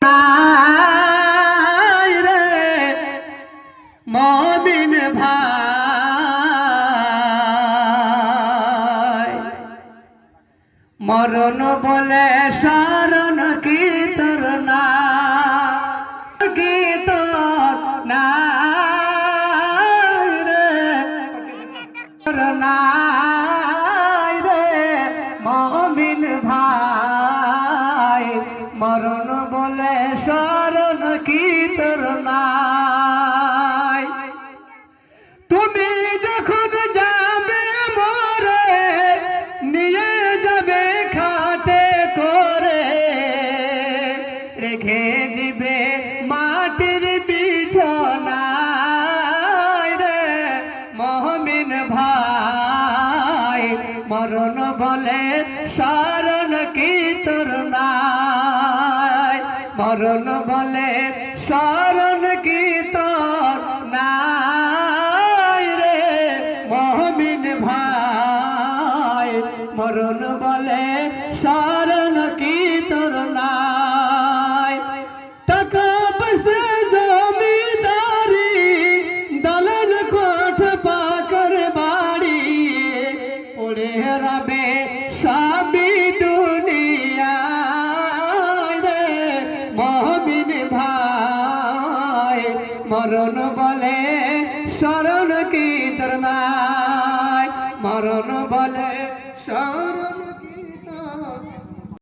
নাই রে মবিন ভাই, মরণ বলে শরণ কি তোর না, কি তোর নাই রে তোর নাই রে মবিন ভাই, মরণ বলে শরণ কি তোর নাই। তুমি যখন যাবে মরে নিয়ে যাবে খাটে করে, রেখে দিবে মাটির বিছানায় রে মহমিন ভাই, মরণ বলে শরণ কি তোর নাই, মরণ বলে শরণ কি তোর নাই রে মহমিন ভাই, মরণ বলে শরণ কি তোর নাই। টাকা পয়সা জমিদারি দলন কোঠ পাকর বাড়ি পড়ে রবে সবই দুনিয়ায় রে মহমিন ভাই, মরণ বলে শরণ কি